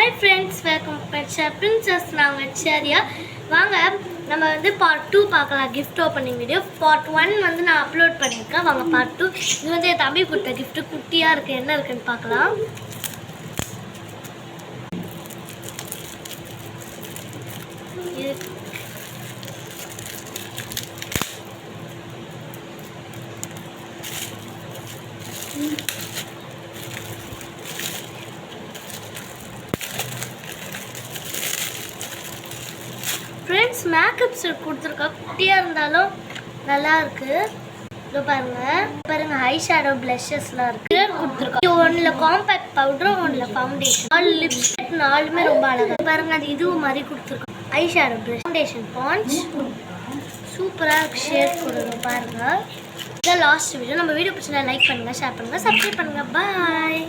Hi friends, welcome back to Princess Navachariya. வாங்க நம்ம வந்து part 2 பார்க்கலாம் gift opening video. Part 1 வந்து நான் அப்லோட் பண்ணிருக்கேன். வாங்க part 2 இது வந்து என் தம்பி கொடுத்த gift குட்டியா இருக்கு. என்ன இருக்குன்னு பார்க்கலாம். ஃப்ரெண்ட்ஸ் மேக்கப் செட் கொடுத்துருக்கா குட்டியாக இருந்தாலும் நல்லா இருக்கு. இதோ பாருங்க ஐ ஷேடோ பிளஷஸ்லாம் இருக்கு கொடுத்துருக்கா. ஒன்றில் காம்பேக்ட் பவுடரும் ஒன்றில் ஃபவுண்டேஷன் 4 லிப்ஸ்டிக் 4மே ரொம்ப அழகாக பாருங்க. அது இதுவும் மாதிரி கொடுத்துருக்கோம். Eye shadow blush foundation Panch சூப்பராக இருக்கு. ஷேட் கொடுங்க பாருங்க. இதான் லாஸ்ட் வீடியோ. நம்ம வீடியோ பிடிச்சா லைக் பண்ணுங்க, ஷேர் பண்ணுங்க, சப்ஸ்கிரைப் பண்ணுங்க. பாய்.